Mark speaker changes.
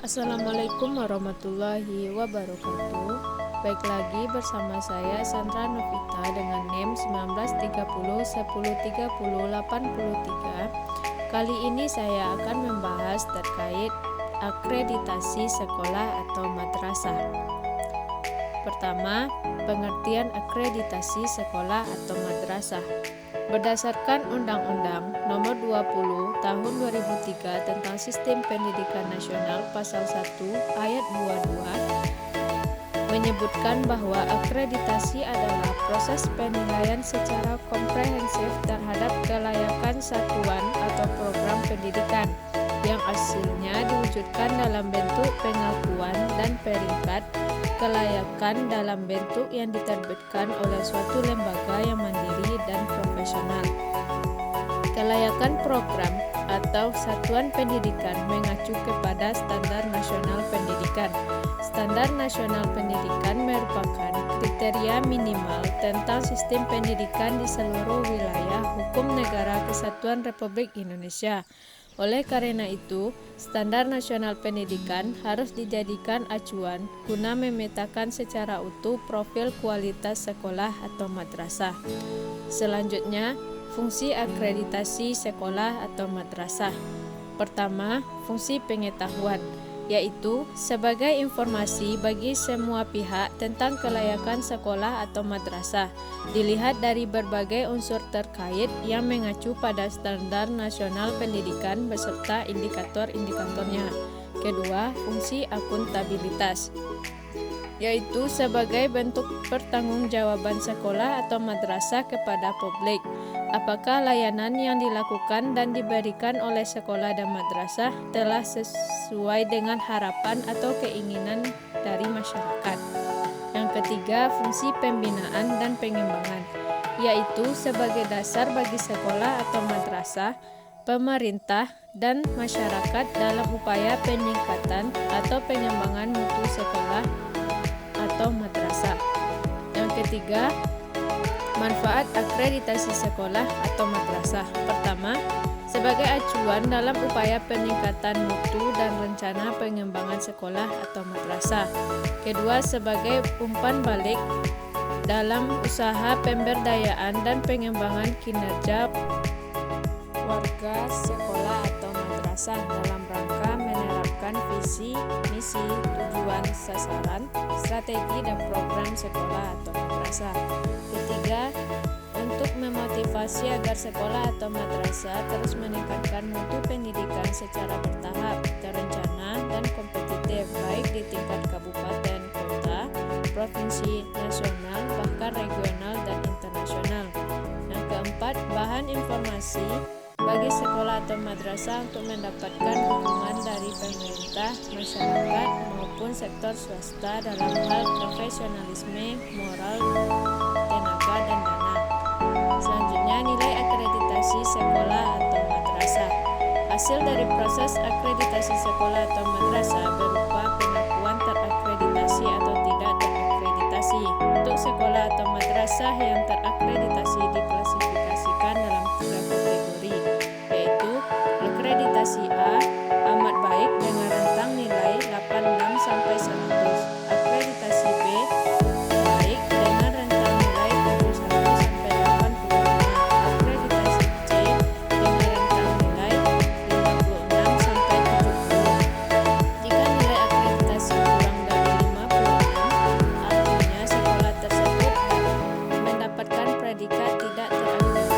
Speaker 1: Assalamualaikum warahmatullahi wabarakatuh. Baik lagi bersama saya Sandra Novita dengan NIM 1930103083. Kali ini saya akan membahas terkait akreditasi sekolah atau madrasah. Pertama, pengertian akreditasi sekolah atau madrasah. Berdasarkan Undang-Undang Nomor 20 Tahun 2003 tentang Sistem Pendidikan Nasional Pasal 1 Ayat 22 menyebutkan bahwa akreditasi adalah proses penilaian secara komprehensif terhadap kelayakan satuan atau program pendidikan yang hasilnya diwujudkan dalam bentuk pengakuan dan peringkat kelayakan dalam bentuk yang diterbitkan oleh suatu lembaga yang mandiri dan profesional. Kelayakan program atau satuan pendidikan mengacu kepada Standar Nasional Pendidikan. Standar Nasional Pendidikan merupakan kriteria minimal tentang sistem pendidikan di seluruh wilayah hukum negara Kesatuan Republik Indonesia. Oleh karena itu, Standar Nasional Pendidikan harus dijadikan acuan guna memetakan secara utuh profil kualitas sekolah atau madrasah. Selanjutnya, fungsi akreditasi sekolah atau madrasah. Pertama, fungsi pengetahuan, yaitu sebagai informasi bagi semua pihak tentang kelayakan sekolah atau madrasah, dilihat dari berbagai unsur terkait yang mengacu pada Standar Nasional Pendidikan beserta indikator-indikatornya. Kedua, fungsi akuntabilitas, yaitu sebagai bentuk pertanggungjawaban sekolah atau madrasah kepada publik. Apakah layanan yang dilakukan dan diberikan oleh sekolah dan madrasah telah sesuai dengan harapan atau keinginan dari masyarakat. Yang ketiga, fungsi pembinaan dan pengembangan, yaitu sebagai dasar bagi sekolah atau madrasah, pemerintah, dan masyarakat dalam upaya peningkatan atau pengembangan mutu sekolah atau madrasah. Yang ketiga, manfaat akreditasi sekolah atau madrasah. Pertama, sebagai acuan dalam upaya peningkatan mutu dan rencana pengembangan sekolah atau madrasah. Kedua, sebagai umpan balik dalam usaha pemberdayaan dan pengembangan kinerja warga sekolah atau madrasah dalam rangka menerapkan visi, misi, tujuan, sasaran, strategi dan program sekolah atau madrasah. Ketiga, untuk memotivasi agar sekolah atau madrasah terus meningkatkan mutu pendidikan secara bertahap, terencana, dan kompetitif baik di tingkat kabupaten, kota, provinsi, nasional, bahkan regional dan internasional. Yang keempat, bahan informasi bagi sekolah atau madrasah untuk mendapatkan dukungan dari pemerintah, masyarakat, maupun sektor swasta dalam hal profesionalisme, moral, tenaga, dan dana. Selanjutnya, nilai akreditasi sekolah atau madrasah. Hasil dari proses akreditasi sekolah atau madrasah berupa pengakuan terakreditasi atau tidak terakreditasi. Untuk sekolah atau madrasah yang terakreditasi diklasifikasikan dalam 3 kategori, yaitu akreditasi A, amat baik dengan rentang nilai 86 sampai 100. Akreditasi B, baik dengan rentang nilai 71 sampai 85. Akreditasi C dengan rentang nilai 56 sampai 70. Jika nilai akreditasi kurang dari 56, artinya sekolah tersebut mendapatkan predikat tidak terakreditasi.